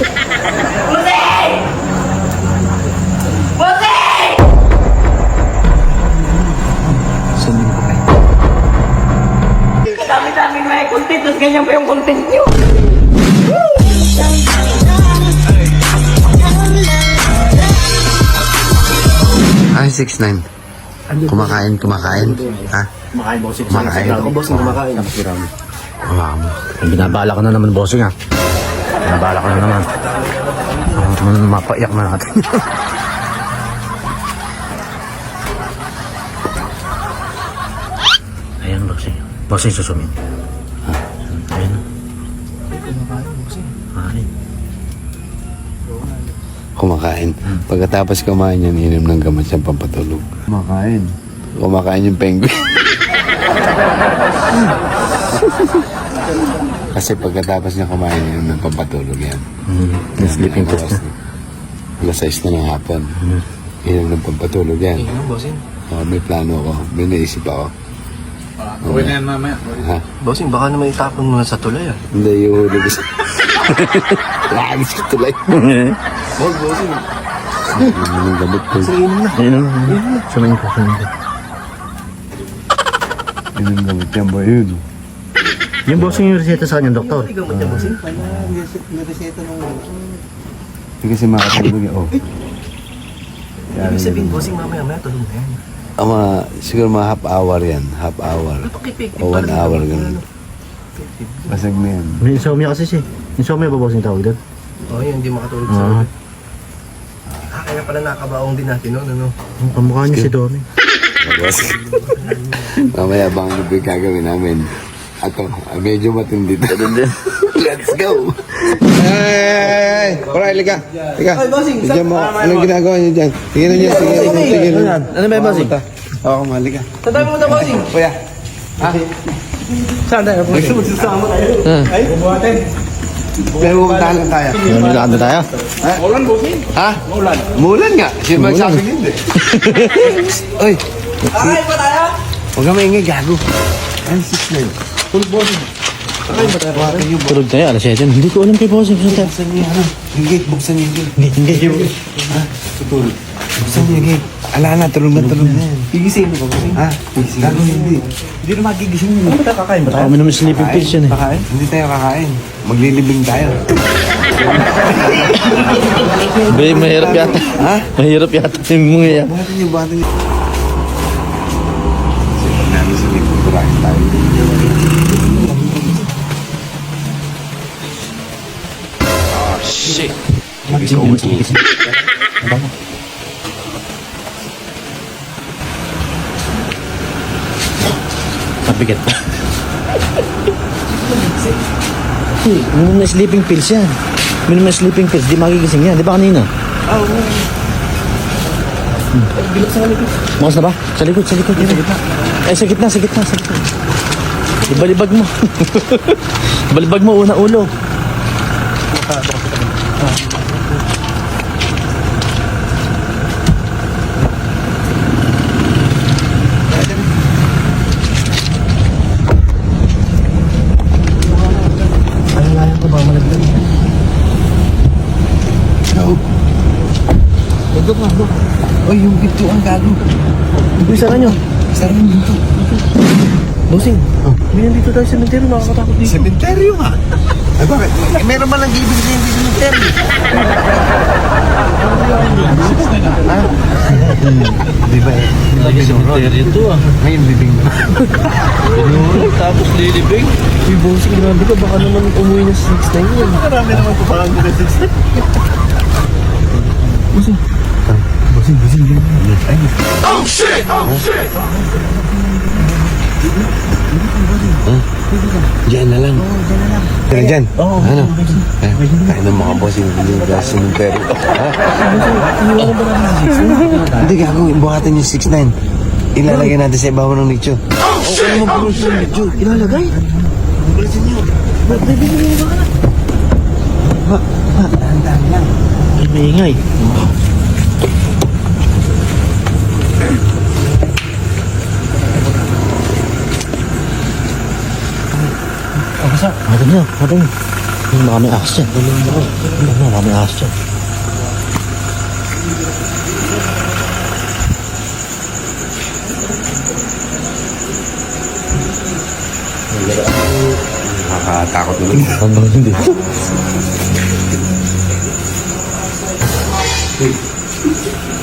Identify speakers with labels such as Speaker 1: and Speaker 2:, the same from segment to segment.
Speaker 1: Bossing! Bossing!
Speaker 2: Sundin ko kayo.
Speaker 1: Dami-daming may content, tapos ganyan pa yung content nyo.
Speaker 2: Ay, 6'9". Kumakain. Ha?
Speaker 3: Kumakain, bossing.
Speaker 2: Kumakain.
Speaker 3: Ako, bossing, kumakain.
Speaker 2: Wala mo.
Speaker 3: Binabala ka na naman, bossing, ha? Binabala ka na naman. Mapaiyak na natin. Ayan, bossing. Bossing, susumin. Ayan.
Speaker 2: Kumakain. Pagkatapos kumain yan, inom ng gamot siyang pampatulog. Kumakain yung penguin. Kasi pagkatapos niya kumain, inom ng pampatulog yan.
Speaker 3: Sleeping pills na.
Speaker 2: Alas 6 na ng hapon. Inom ng pampatulog yan. May plano ako. May naisip ako.
Speaker 4: Okay na yan mamaya.
Speaker 2: Ha?
Speaker 3: Bossing, baka naman itapon mo na sa tulay, ha?
Speaker 2: Hindi, ihuli ko sa... Lagi sa tulay.
Speaker 3: Huwag, bossing.
Speaker 2: Inom ng gamot ko.
Speaker 3: Inom na. Sumayin ko.
Speaker 2: Inom ng gamot yan ba yun?
Speaker 3: Yung bossing yung reseta sa kanyang doktor.
Speaker 2: Hindi kasi makatulog yan. Oh.
Speaker 3: Ibig sabihin, bossing, mamaya tulog na yan.
Speaker 2: Siguro mga half hour yan. Half hour. O 1 hour ganun. Basag na yan.
Speaker 3: May insomnia kasi siya. Insomnia ba bossing tawag doon?
Speaker 5: Oo, yun, hindi makatulog sa kaya pala nakabaong din natin noon, ano?
Speaker 3: Ang kamukha niya si Donnie.
Speaker 2: Tapos, mamaya bang ano ba yung gagawin namin? Ato, medyo matindi to. Let's go! Hey! Koray, liga! Liga! Bigyan mo, anong ginagawa niyo dyan? Tingnan niyo, sige.
Speaker 3: Ano ba yung bossing?
Speaker 2: Oo, kumaliga.
Speaker 5: Saan tayo pumunta, bossing?
Speaker 2: Kuya,
Speaker 5: Saan tayo? Gusto mo sasama tayo? Ay, bubuhatin.
Speaker 2: pero pumuntahan lang tayo.
Speaker 3: Nilaan na tayo.
Speaker 4: Ulan, bossing.
Speaker 2: Ha? Mulan nga. Sino magsabi hindi? Uy,
Speaker 5: Ay, pa tayo?
Speaker 2: huwag ka maingay, gago. Ay, 6'9".
Speaker 3: Tulog tayo, alas 7. Hindi ko alam kay bossing.
Speaker 2: Buksan niyo, yung gate, buksan niyo yung gate.
Speaker 3: Hindi.
Speaker 2: Tutulog. Buksan niyo yung gate. Ala, tulog na yan.
Speaker 5: Gigising mo ba, bossing?
Speaker 2: Ha? Gago, hindi.
Speaker 5: Hindi na magigising mo. Ano ba kakain ba tayo?
Speaker 3: Kami naman sleeping pills yan eh.
Speaker 5: Kakain?
Speaker 2: Hindi tayo kakain. Maglilibing tayo.
Speaker 3: Bay, mahirap yata.
Speaker 2: Ha?
Speaker 3: Mahirap yata yung mga yan.
Speaker 2: Buhatin niyo. Sipag namin sa likod, kurahin tayo.
Speaker 3: Shit. Mabigat pa. Minum na sleeping pills yan. Minum na sleeping pills, di magigising yan. Di ba kanina?
Speaker 5: Oo. Bilog sa likod.
Speaker 3: Makas na ba? Sa likod. Sa gitna. Eh, sa gitna. Ibalibag mo. Balibag mo, una ulo. Alalayan ko ba malaglag?
Speaker 2: Huwag ka. Uy, yung pinto ang gago.
Speaker 3: Uy, sara nyo.
Speaker 2: Sara yung pinto.
Speaker 3: Bossing, may nandito tayo sa cemetery, nakakatakot dito.
Speaker 2: Sementeryo nga. Ay, bakit? Eh, meron man lang ibig na hindi sementeryo. Ha? Di ba eh?
Speaker 3: Cemetery ito ah.
Speaker 2: Ngayon, bibing na.
Speaker 3: Binurog, tapos lilibing. Uy, bossing, grabe ka, baka naman umuwi na sa 6'9 yun.
Speaker 5: Marami naman ko parang gina 6.
Speaker 3: Bossing.
Speaker 4: Oh, shit!
Speaker 2: Diyan na lang. Tira dyan.
Speaker 3: Oo.
Speaker 2: Ano? Tayo ng mga boss yung hindi na sementeryo. Ha? Hindi gago, buhatin yung 6'9". Ilalagay natin sa ibabaw ng nicho.
Speaker 3: Okay naman po sa medyo. Ilalagay.
Speaker 2: Dahan-dahan lang.
Speaker 3: Ay, maingay. Basa. Mata niyo. Baka may ahas dyan. Baka may ahas dyan.
Speaker 2: Nakakatakot naman.
Speaker 3: Hanggang hindi.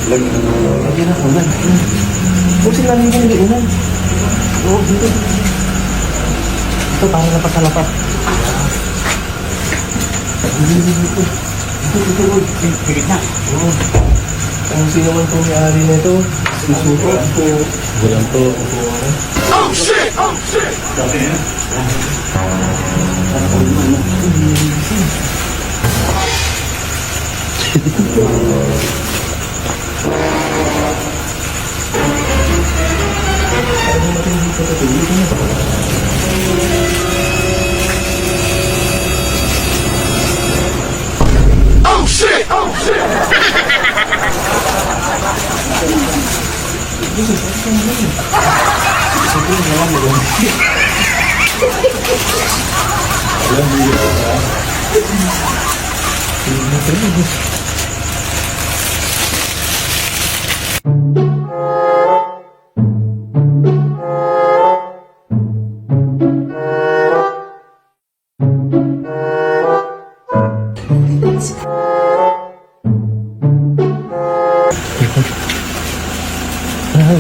Speaker 5: Lagyan ako na. Huwag sila nang hindi unan. Oo, dito. Ito, parang napasalapat. Dito. Pigit na. Oo. Ang sino man itong may-ari na ito, susuko ako.
Speaker 3: Walang to.
Speaker 4: Oh shit! Oh shit! Oh shit! Oh shit!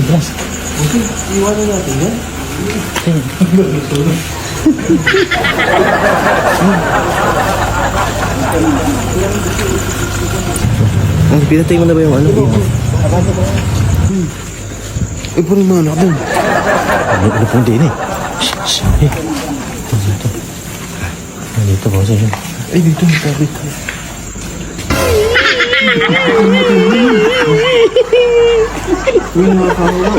Speaker 3: Yes.
Speaker 5: Okay, iwanan natin yan.
Speaker 3: Pinatay mo na ba yung ano?
Speaker 2: Eh, parang mga anak doon.
Speaker 3: Ano pong din eh? Shh, shh. Eh. Dito. Dito po sa inyo.
Speaker 2: Ay, dito. Kapit. Uy, nakakawa.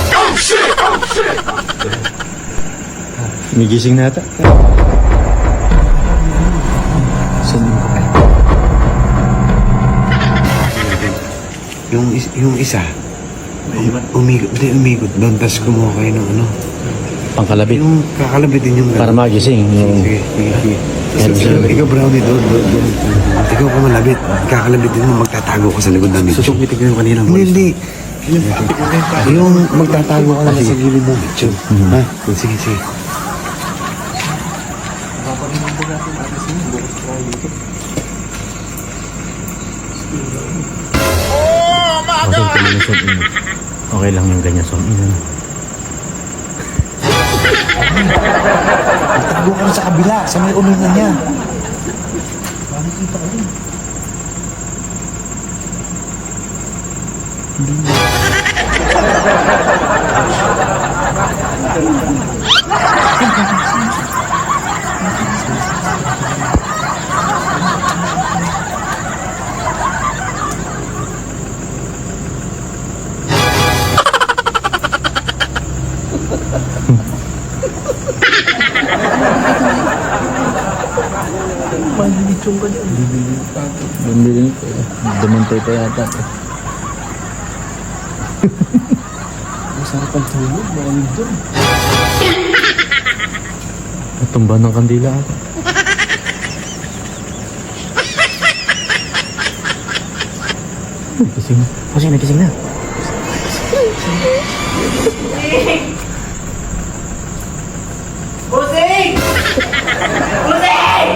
Speaker 4: Oh shit! Oh shit!
Speaker 3: May gising na ata. Saan yung kapal?
Speaker 2: Yung isa, umikot, hindi umikot doon, tapos kumuha kayo ng ano.
Speaker 3: Pangkalabit.
Speaker 2: Yung kakalabitin yung
Speaker 3: Para magising. Yung...
Speaker 2: Sige, sige, sige.
Speaker 3: Yan,
Speaker 2: Tapos,
Speaker 3: sige.
Speaker 2: ikaw brownie doon. Ikaw pa malabit. Kakalabitin mo, magtatago ka sa likod ng nicho.
Speaker 3: Susukitin ko yung kanina.
Speaker 2: Hindi. Yung magtatago ka lang sa gilid ng nicho. Ha? Sige, sige.
Speaker 3: Okay, kami na zoom in. Okay lang yung ganyan zoom in.
Speaker 5: Tago ka sa kabila, sa may ununan niya.
Speaker 3: Dumantay pa yata.
Speaker 5: Masarap ang tulog, malamig doon.
Speaker 3: Natumba ng kandila ako. Nagising. Kasi nagising na.
Speaker 1: Busing! Busing!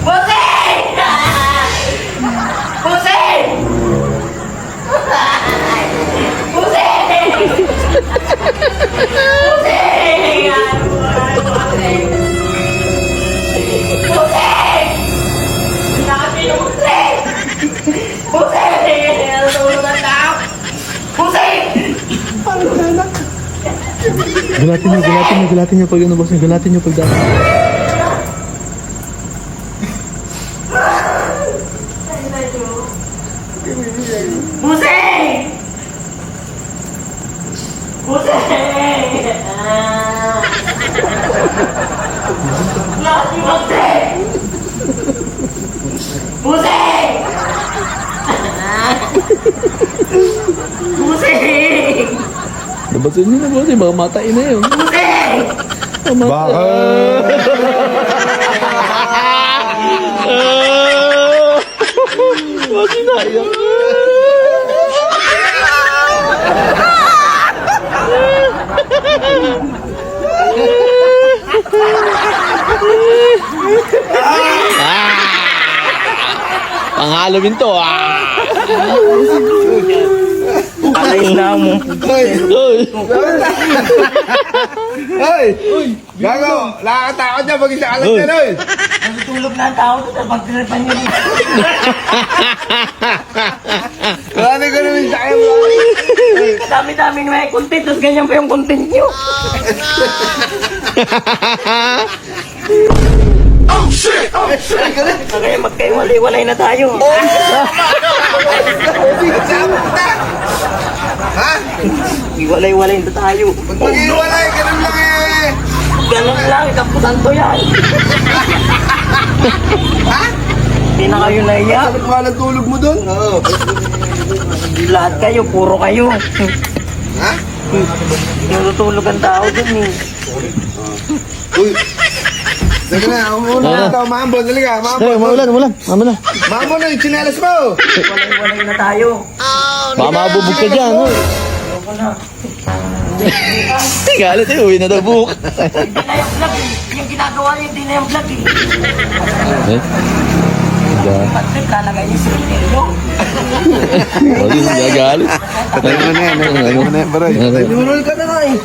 Speaker 1: Busing! Busing! Busing! Busing! Sabi ng busing! Busing! Natulog na tao! Busing!
Speaker 3: Gulatin nyo pag ano boss, gulatin nyo pag dami.
Speaker 1: Busing! Busing! Lagi busing! Busing! Busing!
Speaker 3: Nabasin nyo na boss, baka matain na yun.
Speaker 1: Busing!
Speaker 3: Bakit naiyak? Ang Halloween to
Speaker 1: Alayos na mo.
Speaker 2: Hoy! Gago! Nakakatakot niya pag isa ka lang yan, hoy!
Speaker 1: Natutulog na ang tao doon. Pagkiripan nyo rin.
Speaker 2: Marami ko naman sa akin,
Speaker 1: Dami-dami na may content. Tapos ganyan pa yung content nyo.
Speaker 4: Oh shit! Oh shit!
Speaker 1: Kaya magkaiwalay-walay na tayo.
Speaker 2: Ha?
Speaker 1: Iwalay-walay na tayo.
Speaker 2: Mag-iwalay, ganun lang eh!
Speaker 1: Ganun lang. Kaputan to yan. Hindi na kayo naiyak.
Speaker 2: Sabi ko ng tulog mo doon? Oo.
Speaker 1: Lahat kayo. Puro kayo.
Speaker 2: Ha?
Speaker 1: Natutulog ang tao dun eh.
Speaker 2: Uy! Sige na, umuna na ito, maambon, talaga,
Speaker 3: Hey,
Speaker 2: maambon.
Speaker 3: maulan.
Speaker 2: Maambon na yung tsinelas mo!
Speaker 1: Walay-walay na tayo.
Speaker 3: Baka mabubog ka dyan, hoy.
Speaker 1: Ayoko na.
Speaker 3: Galit eh, uwi na daw buhok.
Speaker 1: Hindi na yung vlog eh. Yung ginagawa niya, hindi na yung vlog eh. Patrick, lalagay niya sa inyo.
Speaker 3: Huwag yung gagalit.
Speaker 2: Patay mo na yan, patay mo na yan, baroy.
Speaker 1: Nurul ka na nga eh.